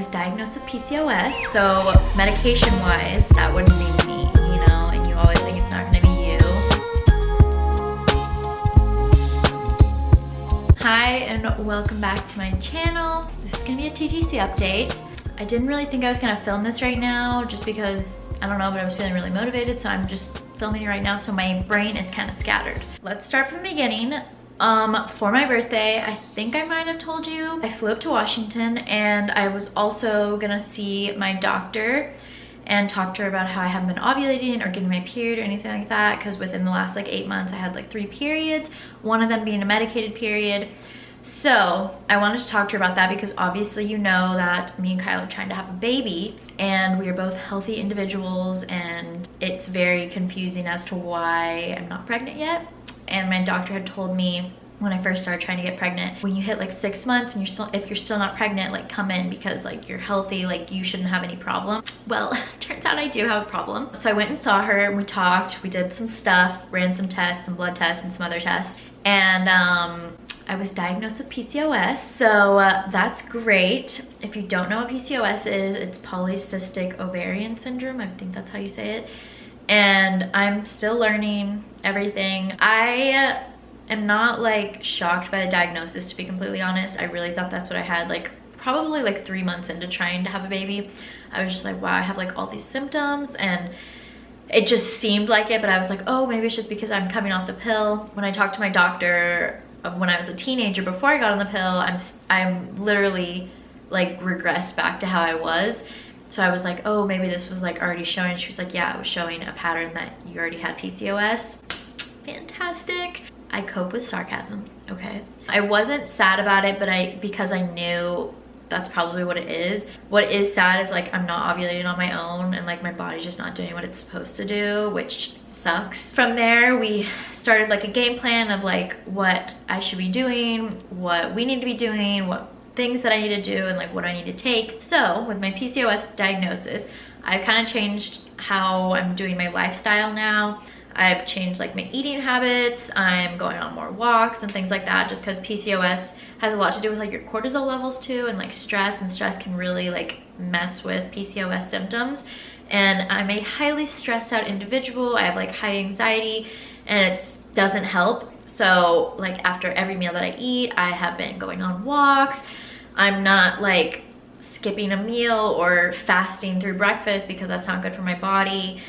was diagnosed with PCOS, so medication-wise, that wouldn't be me, you know, and you always think it's not gonna be you. Hi, and welcome back to my channel. This is gonna be a TTC update. I didn't really think I was gonna film this right now, just because, I don't know, but I was feeling really motivated, so I'm just filming it right now, so my brain is kind of scattered. Let's start from the beginning. For my birthday, I think I might have told you, I flew up to Washington, and I was also gonna see my doctor and talk to her about how I haven't been ovulating or getting my period or anything like that, because within the last like 8 months I had like 3 periods, one of them being a medicated period. So I wanted to talk to her about that because obviously you know that me and Kyle are trying to have a baby, and we are both healthy individuals, and it's very confusing as to why I'm not pregnant yet. And my doctor had told me when I first started trying to get pregnant, when you hit like 6 months and if you're still not pregnant, like come in because like you're healthy, like you shouldn't have any problem. Well, turns out I do have a problem. So I went and saw her and we talked, we did some stuff, ran some tests, some blood tests and some other tests. And I was diagnosed with PCOS, so that's great. If you don't know what PCOS is, it's polycystic ovarian syndrome. I think that's how you say it. And I'm still learning everything. I am not like shocked by the diagnosis, to be completely honest. I really thought that's what I had, like probably like 3 months into trying to have a baby. I was just like, wow, I have like all these symptoms, and it just seemed like it, but I was like, oh, maybe it's just because I'm coming off the pill. When I talked to my doctor of when I was a teenager before I got on the pill, I'm literally like regressed back to how I was. So I was like, oh, maybe this was like already showing. She was like, yeah, it was showing a pattern that you already had PCOS. Fantastic. I cope with sarcasm, okay? I wasn't sad about it, but because I knew that's probably what it is. What is sad is like I'm not ovulating on my own, and like my body's just not doing what it's supposed to do, which sucks. From there, we started like a game plan of like what I should be doing, what we need to be doing, what things that I need to do, and like what I need to take. So with my PCOS diagnosis, I've kind of changed how I'm doing my lifestyle now. I've changed like my eating habits. I'm going on more walks and things like that, just because PCOS has a lot to do with like your cortisol levels too, and like stress, and stress can really like mess with PCOS symptoms. And I'm a highly stressed out individual. I have like high anxiety, and it doesn't help. So like after every meal that I eat, I have been going on walks. I'm not like skipping a meal or fasting through breakfast because that's not good for my body.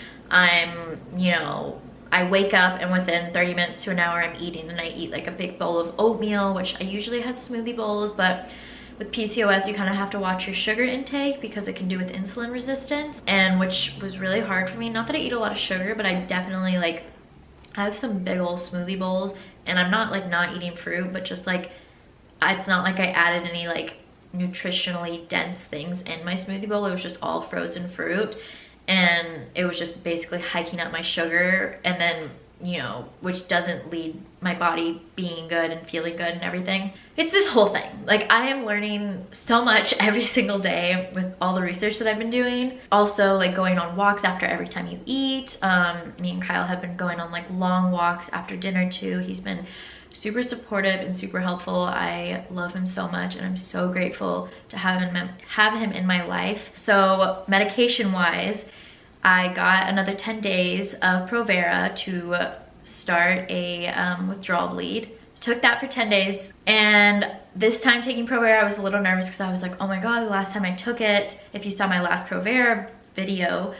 I wake up and within 30 minutes to an hour I'm eating, and I eat like a big bowl of oatmeal, which I usually had smoothie bowls, but with PCOS you kind of have to watch your sugar intake because it can do with insulin resistance, and which was really hard for me. Not that I eat a lot of sugar, but I definitely like, I have some big old smoothie bowls, and I'm not like not eating fruit, but just like, it's not like I added any like nutritionally dense things in my smoothie bowl. It was just all frozen fruit, and it was just basically hiking up my sugar, and then, you know, which doesn't lead my body being good and feeling good and everything. It's this whole thing. Like I am learning so much every single day with all the research that I've been doing. Also like going on walks after every time you eat. Me and Kyle have been going on like long walks after dinner too. He's been super supportive and super helpful. I love him so much, and I'm so grateful to have him in my life. So medication wise, I got another 10 days of Provera to start a withdrawal bleed. Took that for 10 days, and this time taking Provera I was a little nervous because I was like, oh my god, the last time I took it, if you saw my last Provera video,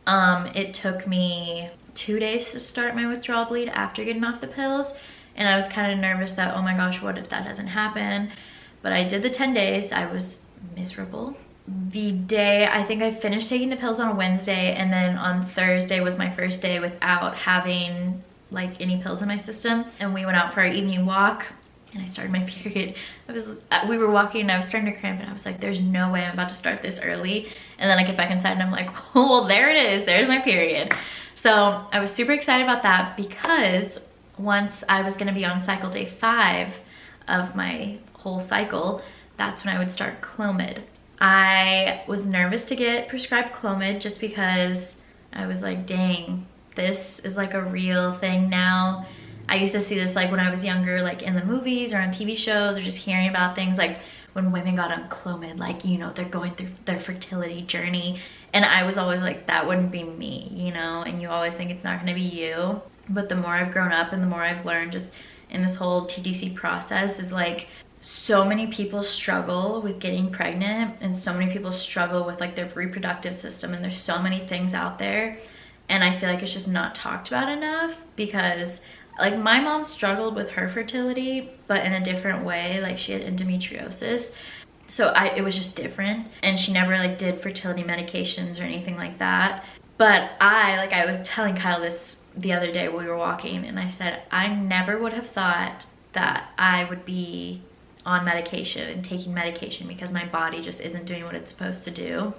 it took me 2 days to start my withdrawal bleed after getting off the pills. And I was kind of nervous that, oh my gosh, what if that doesn't happen? But I did the 10 days. I was miserable. The day, I think I finished taking the pills on a Wednesday, and then on Thursday was my first day without having like any pills in my system. And we went out for our evening walk, and I started my period. We were walking and I was starting to cramp, and I was like, there's no way I'm about to start this early. And then I get back inside and I'm like, oh, well, there it is. There's my period. So I was super excited about that, because once I was gonna be on cycle day 5 of my whole cycle, that's when I would start Clomid. I was nervous to get prescribed Clomid just because I was like, dang, this is like a real thing now. I used to see this like when I was younger, like in the movies or on TV shows, or just hearing about things like when women got on Clomid, like, you know, they're going through their fertility journey. And I was always like, that wouldn't be me, you know, and you always think it's not gonna be you. But the more I've grown up and the more I've learned just in this whole TDC process is like, so many people struggle with getting pregnant and so many people struggle with like their reproductive system, and there's so many things out there, and I feel like it's just not talked about enough. Because like my mom struggled with her fertility but in a different way, like she had endometriosis, so it was just different, and she never like did fertility medications or anything like that. But I was telling Kyle this the other day when we were walking, and I said I never would have thought that I would be on medication and taking medication because my body just isn't doing what it's supposed to do.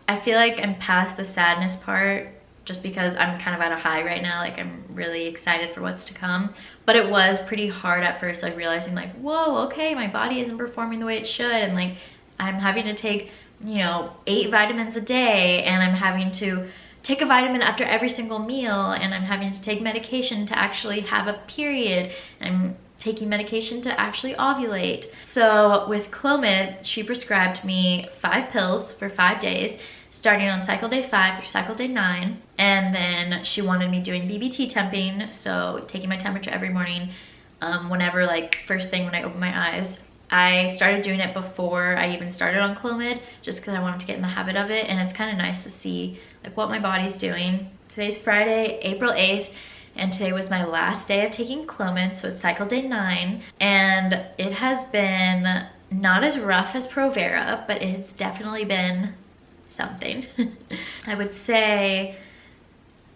I feel like I'm past the sadness part just because I'm kind of at a high right now. Like I'm really excited for what's to come. But it was pretty hard at first, like realizing like, whoa, okay, my body isn't performing the way it should. And like I'm having to take, you know, 8 vitamins a day, and I'm having to take a vitamin after every single meal, and I'm having to take medication to actually have a period. I'm taking medication to actually ovulate. So with Clomid, she prescribed me 5 pills for 5 days, starting on cycle day 5 through cycle day 9. And then she wanted me doing BBT temping, so taking my temperature every morning, whenever, like first thing when I open my eyes. I started doing it before I even started on Clomid, just because I wanted to get in the habit of it, and it's kind of nice to see like what my body's doing. Today's Friday, April 8th, and today was my last day of taking Clomid, so it's cycle day 9, and it has been not as rough as Provera, but it's definitely been something. I would say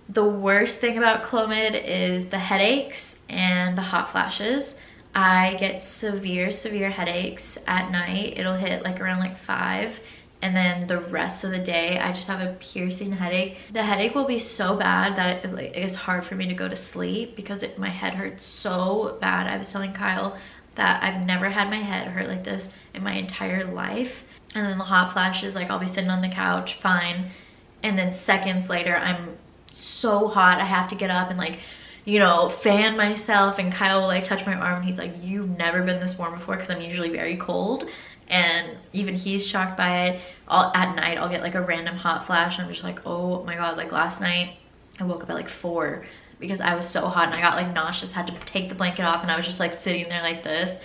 the worst thing about Clomid is the headaches and the hot flashes. I get severe headaches at night. It'll hit like around like 5, and then the rest of the day I just have a piercing headache. The headache will be so bad that it's hard for me to go to sleep because my head hurts so bad. I was telling Kyle that I've never had my head hurt like this in my entire life. And then the hot flashes, like I'll be sitting on the couch fine, and then seconds later I'm so hot I have to get up and like, you know, fan myself, and Kyle will like touch my arm and he's like, you've never been this warm before, because I'm usually very cold. And even he's shocked by it. At night I'll get like a random hot flash, and I'm just like, oh my god. Like last night I woke up at like 4 because I was so hot and I got like nauseous, had to take the blanket off, and I was just like sitting there like this.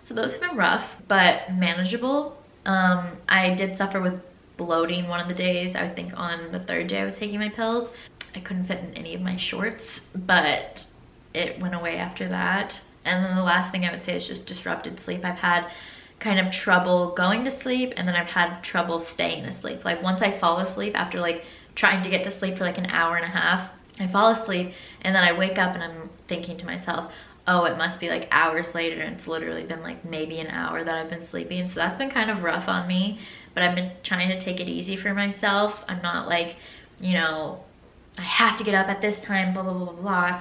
So those have been rough but manageable. I did suffer with bloating one of the days. I think on the 3rd day I was taking my pills. I couldn't fit in any of my shorts, but it went away after that. And then the last thing I would say is just disrupted sleep. I've had kind of trouble going to sleep, and then I've had trouble staying asleep. Like once I fall asleep, after like trying to get to sleep for like an hour and a half, I fall asleep, and then I wake up and I'm thinking to myself, oh, it must be like hours later, and it's literally been like maybe an hour that I've been sleeping. So that's been kind of rough on me, but I've been trying to take it easy for myself. I'm not like, you know, I have to get up at this time, blah, blah, blah, blah, blah.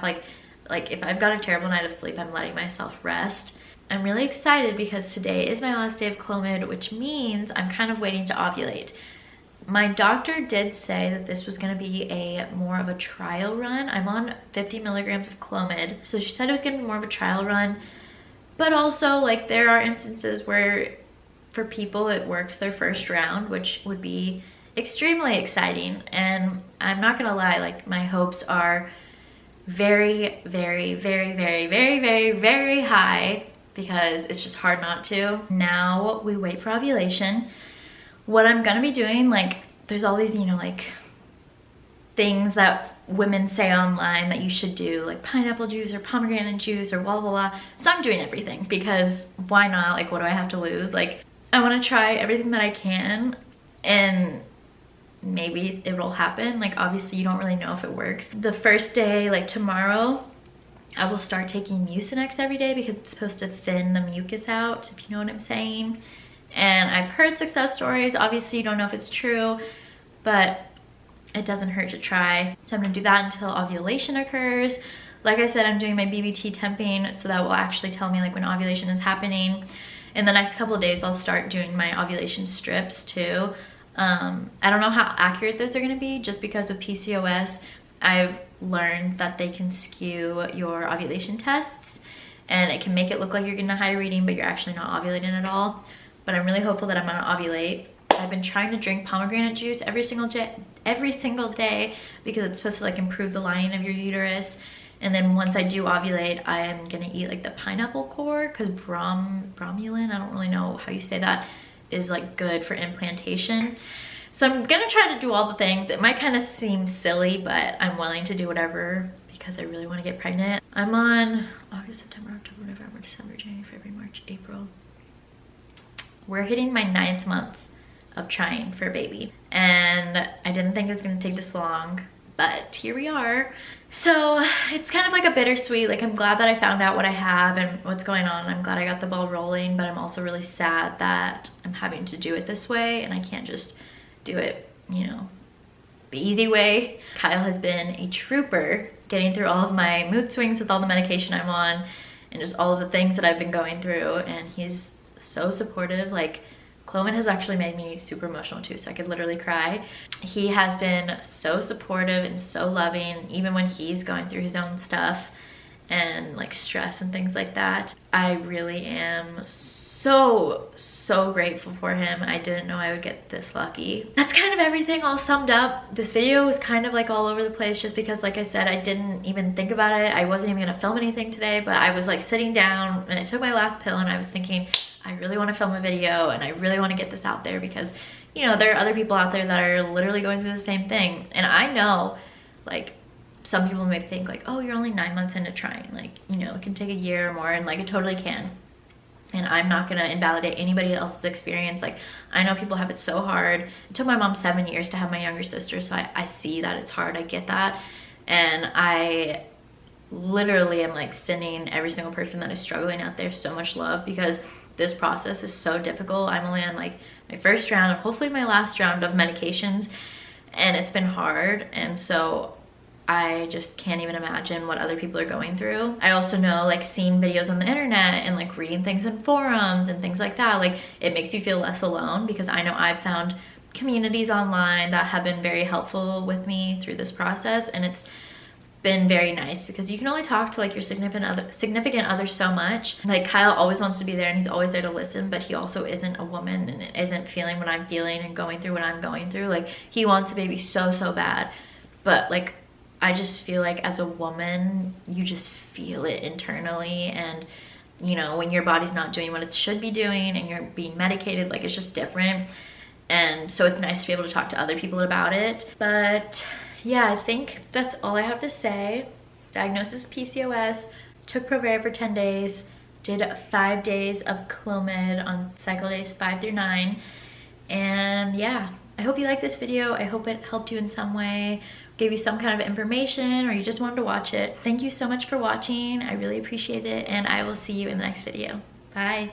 Like if I've got a terrible night of sleep, I'm letting myself rest. I'm really excited because today is my last day of Clomid, which means I'm kind of waiting to ovulate. My doctor did say that this was gonna be more of a trial run. I'm on 50 milligrams of Clomid, so she said it was gonna be more of a trial run, but also like there are instances where for people it works their first round, which would be extremely exciting. And I'm not gonna lie, like my hopes are very, very, very, very, very, very, very high, because it's just hard not to. Now we wait for ovulation. What I'm gonna be doing, like there's all these, you know, like things that women say online that you should do, like pineapple juice or pomegranate juice or blah, blah, blah. So I'm doing everything because why not? Like what do I have to lose? Like I wanna try everything that I can, and maybe it'll happen. Like obviously you don't really know if it works. The first day, like tomorrow, I will start taking Mucinex every day because it's supposed to thin the mucus out, if you know what I'm saying. And I've heard success stories. Obviously you don't know if it's true, but it doesn't hurt to try. So I'm gonna do that until ovulation occurs. Like I said, I'm doing my BBT temping, so that will actually tell me like when ovulation is happening. In the next couple of days I'll start doing my ovulation strips too. I don't know how accurate those are gonna be, just because with PCOS I've learned that they can skew your ovulation tests, and it can make it look like you're getting a high reading but you're actually not ovulating at all. but I'm really hopeful that I'm gonna ovulate. I've been trying to drink pomegranate juice every single day because it's supposed to like improve the lining of your uterus. And then once I do ovulate, I am gonna eat like the pineapple core because bromelain, I don't really know how you say that, is like good for implantation. So I'm gonna try to do all the things. It might kind of seem silly, but I'm willing to do whatever because I really want to get pregnant. I'm on August, September, October, November, December, January, February, March, April. We're hitting my 9th month of trying for a baby. And I didn't think it was gonna take this long, but here we are. So it's kind of like a bittersweet, like I'm glad that I found out what I have and what's going on. I'm glad I got the ball rolling, but I'm also really sad that I'm having to do it this way and I can't just do it, you know, the easy way. Kyle has been a trooper getting through all of my mood swings with all the medication I'm on and just all of the things that I've been going through, and he's so supportive. Like Clomid has actually made me super emotional too, so I could literally cry. He has been so supportive and so loving, even when he's going through his own stuff and like stress and things like that. I really am so grateful for him. I didn't know I would get this lucky. That's kind of everything all summed up. This video was kind of like all over the place just because, like I said, I didn't even think about it. I wasn't even gonna film anything today, but I was like sitting down and I took my last pill and I was thinking, I really want to film a video and I really want to get this out there because, you know, there are other people out there that are literally going through the same thing. And I know, like, some people may think like, oh, you're only 9 months into trying. Like, you know, it can take a year or more, and like it totally can. And I'm not gonna invalidate anybody else's experience. Like, I know people have it so hard. It took my mom 7 years to have my younger sister, so I see that it's hard, I get that. And I literally am like sending every single person that is struggling out there so much love because this process is so difficult. I'm only on like my first round and hopefully my last round of medications, and it's been hard. And so I just can't even imagine what other people are going through. I also know, like, seeing videos on the internet and like reading things in forums and things like that, like it makes you feel less alone, because I know I've found communities online that have been very helpful with me through this process, and it's been very nice because you can only talk to like your significant other so much. Like Kyle always wants to be there and he's always there to listen, but he also isn't a woman and isn't feeling what I'm feeling and going through what I'm going through. Like, he wants a baby so bad, but like I just feel like as a woman, you just feel it internally. And, you know, when your body's not doing what it should be doing and you're being medicated, like, it's just different. And so it's nice to be able to talk to other people about it. But yeah, I think that's all I have to say. Diagnosis PCOS, took Provera for 10 days, did 5 days of Clomid on cycle days 5 through 9. And yeah, I hope you liked this video. I hope it helped you in some way, gave you some kind of information, or you just wanted to watch it. Thank you so much for watching. I really appreciate it, and I will see you in the next video. Bye.